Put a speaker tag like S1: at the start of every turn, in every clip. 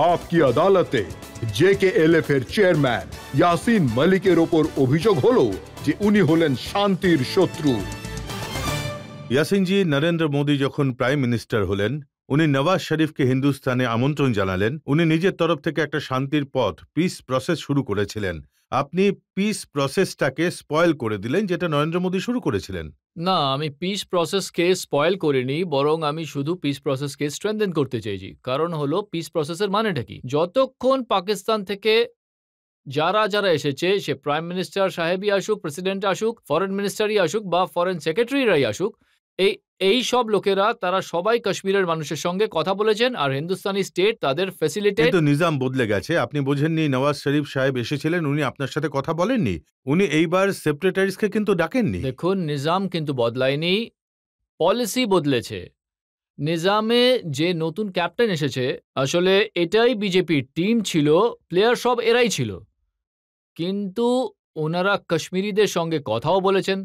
S1: আপকি আদালতে JKLF এর chairman Yasin মালিকের ওপর অভিযোগ হলো যে উনি হলেন শান্তির শত্রু।
S2: ইয়াসিন জি, নরেন্দ্র মোদী যখন প্রাইম মিনিস্টার হলেন, উনি নওয়াজ শরীফকে হিন্দুস্তানে আমন্ত্রণ জানালেন। উনি নিজের তরফ থেকে একটা শান্তির পথ, পিস প্রসেস শুরু করেছিলেন। আপনি পিস প্রসেসটাকে স্পয়েল করে দিলেন, যেটা নরেন্দ্র মোদী শুরু করেছিলেন।
S3: না, আমি পিস প্রসেসকে স্পয়েল করিনি, বরং আমি শুধু পিস প্রসেসকে স্ট্রেংথেন করতে চাইছি। কারণ হলো পিস প্রসেসের মানেটা কি? যতক্ষণ পাকিস্তান থেকে যারা যারা এসেছে, সে প্রাইম মিনিস্টার সাহেবই আসুক, প্রেসিডেন্ট আসুক, ফরেন মিনিস্টারই আসুক বা ফরেন সেক্রেটারিরাই আসুক, এই সব লোকেরা তারা সবাই কাশ্মীরের মানুষের সঙ্গে কথা বলেছেন, আর হিন্দুস্তানি স্টেট তাদের ফ্যাসিলিটেট।
S2: কিন্তু নিজাম বদলে গেছে, আপনি বোঝেননি। নওয়াজ শরীফ সাহেব এসেছিলেন, উনি আপনার সাথে কথা বলেননি। উনি এইবার সেক্রেটারিজকে কিন্তু ডাকেননি।
S3: দেখুন, নিজাম কিন্তু বদলায়নি, পলিসি বদলেছে। নিজামে যে নতুন ক্যাপ্টেন এসেছে, আসলে এটাই বিজেপির টিম ছিল, প্লেয়ার সব এরাই ছিল। কিন্তু ওনারা কাশ্মীরিদের সঙ্গে কথাও বলেছেন,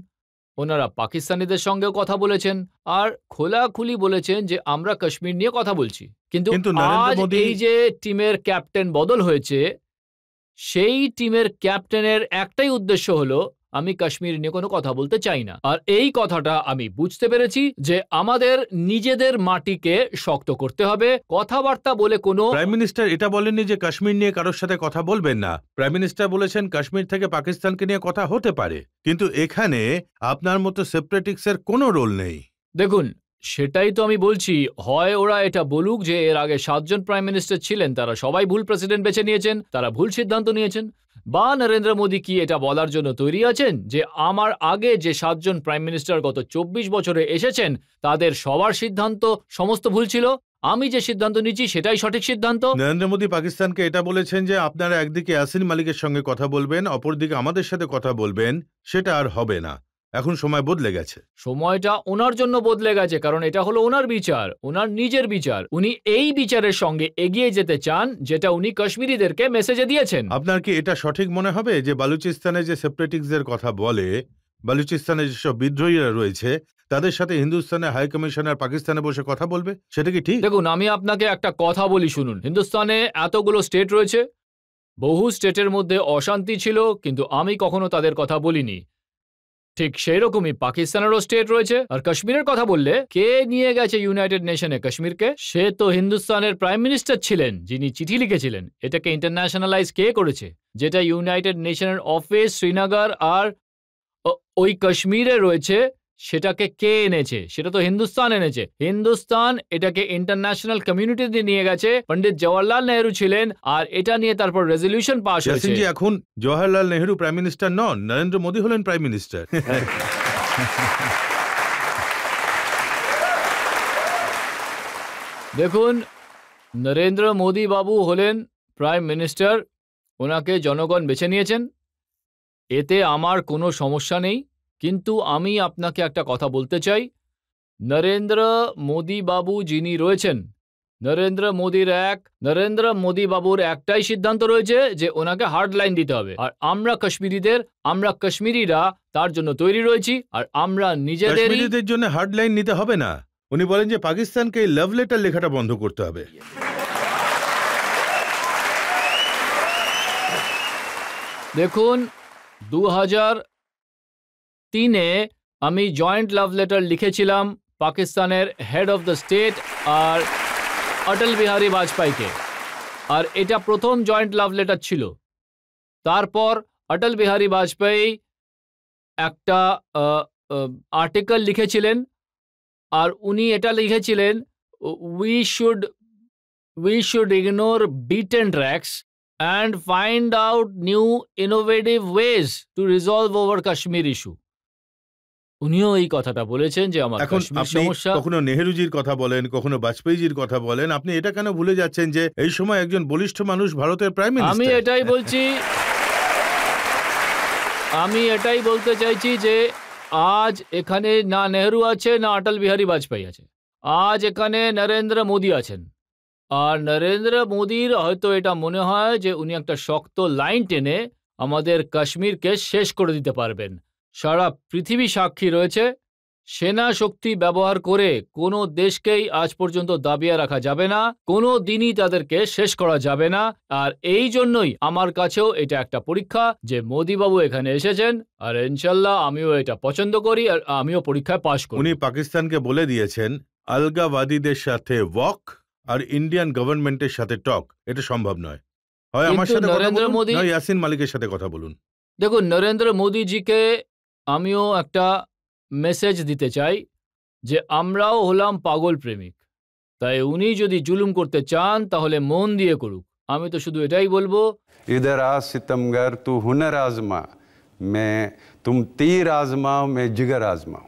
S3: ওনারা পাকিস্তানিদের সঙ্গেও কথা বলেছেন, আর খোলাখুলি বলেছেন যে আমরা কাশ্মীর নিয়ে কথা বলছি। কিন্তু আজ এই যে টিমের ক্যাপ্টেন বদল হয়েছে, সেই টিমের ক্যাপ্টেনের একটাই উদ্দেশ্য হলো, আমি কাশ্মীর নিয়ে কোনো কথা বলতে চাই না। আর এই কথাটা আমি বুঝতে পেরেছি যে আমাদের নিজেদের মাটিকে শক্ত করতে হবে। কথাবার্তা বলে কোনো
S2: প্রাইম মিনিস্টার এটা বলেননি যে কাশ্মীর নিয়ে কারোর সাথে কথা বলবেন না। প্রাইম মিনিস্টার বলেছেন কাশ্মীর থেকে পাকিস্তানকে নিয়ে কথা হতে পারে, কিন্তু এখানে আপনার মতো সেপারেটিস্টের কোনো রোল নেই।
S3: দেখুন, সেটাই তো আমি বলছি। হয় ওরা এটা বলুক যে এর আগে 7 জন প্রাইম মিনিস্টার ছিলেন, তারা সবাই ভুল প্রেসিডেন্ট বেছে নিয়েছেন, তারা ভুল সিদ্ধান্ত নিয়েছেন, বা নরেন্দ্র মোদী কি এটা বলার জন্য তৈরি আছেন যে আমার আগে যে 7 জন প্রাইম মিনিস্টার গত 24 বছরে এসেছেন, তাদের সবার সিদ্ধান্ত সমস্ত ভুল ছিল, আমি যে সিদ্ধান্ত নিচ্ছি সেটাই সঠিক সিদ্ধান্ত।
S2: নরেন্দ্র মোদী পাকিস্তানকে এটা বলেছেন যে আপনারা একদিকে ইয়াসিন মালিকের সঙ্গে কথা বলবেন, অপরদিকে আমাদের সাথে কথা বলবেন। সেটা আর হবে না, এখন সময় বদলে গেছে।
S3: সময়টা ওনার জন্য বদলে গেছে, কারণ এটা হলো ওনার বিচার, ওনার নিজের বিচার। উনি এই বিচারের সঙ্গে এগিয়ে যেতে চান, যেটা উনি কাশ্মীরিদেরকে মেসেজে দিয়েছেন।
S2: আপনার কি এটা সঠিক মনে হবে যে বালুচিস্তানে যে সেপারেটিস্টদের কথা বলে, বালুচিস্তানে যেসব বিদ্রোহীরা রয়েছে, তাদের সাথে হিন্দুস্তানের হাই কমিশনার পাকিস্তানে বসে কথা বলবে? সেটা কি ঠিক?
S3: দেখুন, আমি আপনাকে একটা কথা বলি, শুনুন। হিন্দুস্তানে এতগুলো স্টেট রয়েছে, বহু স্টেটের মধ্যে অশান্তি ছিল, কিন্তু আমি কখনো তাদের কথা বলিনি। ঠিক সেই রকমই পাকিস্তানেরও স্টেট রয়েছে। আর কাশ্মীরের কথা বললে, কে নিয়ে গেছে ইউনাইটেড নেশনে কাশ্মীরকে? সে তো হিন্দুস্তানের প্রাইম মিনিস্টার ছিলেন, যিনি চিঠি লিখেছিলেন। এটাকে ইন্টারন্যাশনালাইজ কে করেছে? যেটা ইউনাইটেড নেশনের অফিস শ্রীনগর আর ওই কাশ্মীরে রয়েছে, সেটাকে কে এনেছে? সেটা তো হিন্দুস্তান এনেছে। হিন্দুস্তান এটাকে ইন্টারন্যাশনাল কমিউনিটিতে নিয়ে গেছে, পণ্ডিত জওয়াহরলাল নেহরু ছিলেন, আর এটা নিয়ে তারপর রেজলিউশন পাস হয়েছে।
S2: ইয়াসিন জি, এখন জওয়াহরলাল নেহরু প্রাইম মিনিস্টার নন, নরেন্দ্র মোদী হলেন প্রাইম মিনিস্টার।
S3: দেখুন, নরেন্দ্র মোদী বাবু হলেন প্রাইম মিনিস্টার, ওনাকে জনগণ বেছে নিয়েছেন, এতে আমার কোনো সমস্যা নেই। কিন্তু আমি আপনাকে একটা কথা বলতে চাই, নরেন্দ্র মোদী বাবু যিনি রয়েছেন, নরেন্দ্র মোদী বাবুর একটাই সিদ্ধান্ত রয়েছে যে ওনাকে হার্ড লাইন দিতে হবে। আর আমরা কাশ্মীরিরা তার জন্য তৈরি রয়েছি, আর আমরা নিজেদের
S2: জন্য হার্ড লাইন নিতে হবে না। উনি বলেন যে পাকিস্তানকে লাভ লেটার লেখাটা বন্ধ করতে হবে।
S3: দেখুন, 2003-এ আমি জয়েন্ট লাভ লেটার লিখেছিলাম পাকিস্তানের হেড অফ দ্য স্টেট আর অটল বিহারী বাজপেয়ীকে, আর এটা প্রথম জয়েন্ট লাভ লেটার ছিল। তারপর অটল বিহারী বাজপেয়ী একটা আর্টিকেল লিখেছিলেন, আর উনি এটা লিখেছিলেন, we should ignore beaten tracts and find out new innovative ways to resolve over Kashmir issue. উনিও এই কথাটা বলেছেন যে আমার কাশ্মীর সমস্যা।
S2: কখনো নেহেরুজির কথা বলেন, কখনো বাজপেয়ীজির কথা বলেন, আপনি এটা কেন ভুলে যাচ্ছেন যে এই সময় একজন বলিষ্ঠ মানুষ ভারতের প্রাইম মিনিস্টার?
S3: আমি এটাই বলতে চাইছি যে আজ এখানে না নেহেরু আছে, না অটল বিহারী বাজপেয়ী আছে, আজ এখানে নরেন্দ্র মোদী আছেন। আর নরেন্দ্র মোদীর হয়তো এটা মনে হয় যে উনি একটা শক্ত লাইন টেনে আমাদের কাশ্মীরকে শেষ করে দিতে পারবেন। সারা পৃথিবী সাক্ষী রয়েছে সেনা শক্তি ব্যবহার করে কোনো দেশকেই আজ পর্যন্ত দাবিয়ে রাখা যাবে না, কোনো দিনই তাদেরকে শেষ করা যাবে না। আর এই জন্যই আমার কাছেও এটা একটা পরীক্ষা যে মোদিবাবু এখানে এসেছেন, আর ইনশাল্লাহ আমিও এটা পছন্দ করি আর আমিও পরীক্ষায় পাশ করি।
S2: উনি পাকিস্তানকে বলে দিয়েছেন আলগাবাদীদের সাথে ওয়াক আর ইন্ডিয়ান গভর্নমেন্টের সাথে টক, এটা সম্ভব নয়। হয় আমার
S3: কিন্তু
S2: সাথে কথা
S3: নরেন্দ্র
S2: বলুন,
S3: মোদি-
S2: নয় ইয়াসিন মালিকের সাথে কথা বলুন।
S3: দেখুন, নরেন্দ্র মোদিজিকে আমিও একটা মেসেজ দিতে চাই যে আমরাও হলাম পাগল প্রেমিক, তাই উনি যদি জুলুম করতে চান তাহলে মন দিয়ে করুক। আমি তো শুধু এটাই বলবো,
S4: इधर आ सितमगर तू हुनर आजमा, मैं तुम तीर आजमाओ मैं जिगर आजमाऊं।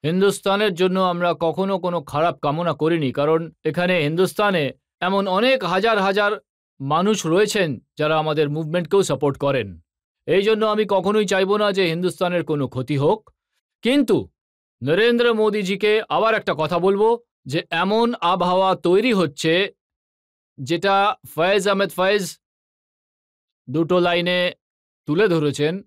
S3: হিন্দুস্তানের জন্য আমরা কখনো কোনো খারাপ কামনা করিনি, কারণ এখানে হিন্দুস্তানে এমন অনেক হাজার হাজার মানুষ রয়েছেন যারা আমাদের মুভমেন্টকেও সাপোর্ট করেন। এই জন্য আমি কখনোই চাইবো না যে হিন্দুস্তানের কোনো ক্ষতি হোক। কিন্তু নরেন্দ্র মোদিজিকে আবার একটা কথা বলবো যে এমন আবহাওয়া তৈরি হচ্ছে যেটা ফয়েজ আহমেদ ফয়েজ দুটো লাইনে তুলে ধরেছেন।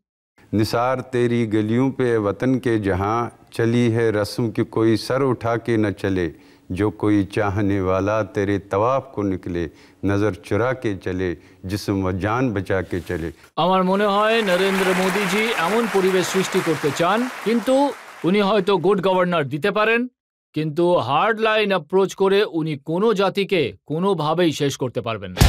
S4: निसार तेरी गलियों पे वतन के जहां चली है रस्म की कोई सर उठा के न चले, जो कोई चाहने वाला तेरे तवाफ को निकले, नजर चुरा के चले जिस्म व जान बचा के चले।
S3: আমার মনে হয় নরেন্দ্র মোদিজি এমন পরিবেশ সৃষ্টি করতে চান, কিন্তু উনি হয়তো গুড গভর্নর দিতে পারেন, কিন্তু হার্ড লাইন অ্যাপ্রোচ করে উনি কোনো জাতিকে কোনোভাবেই শেষ করতে পারবেন না।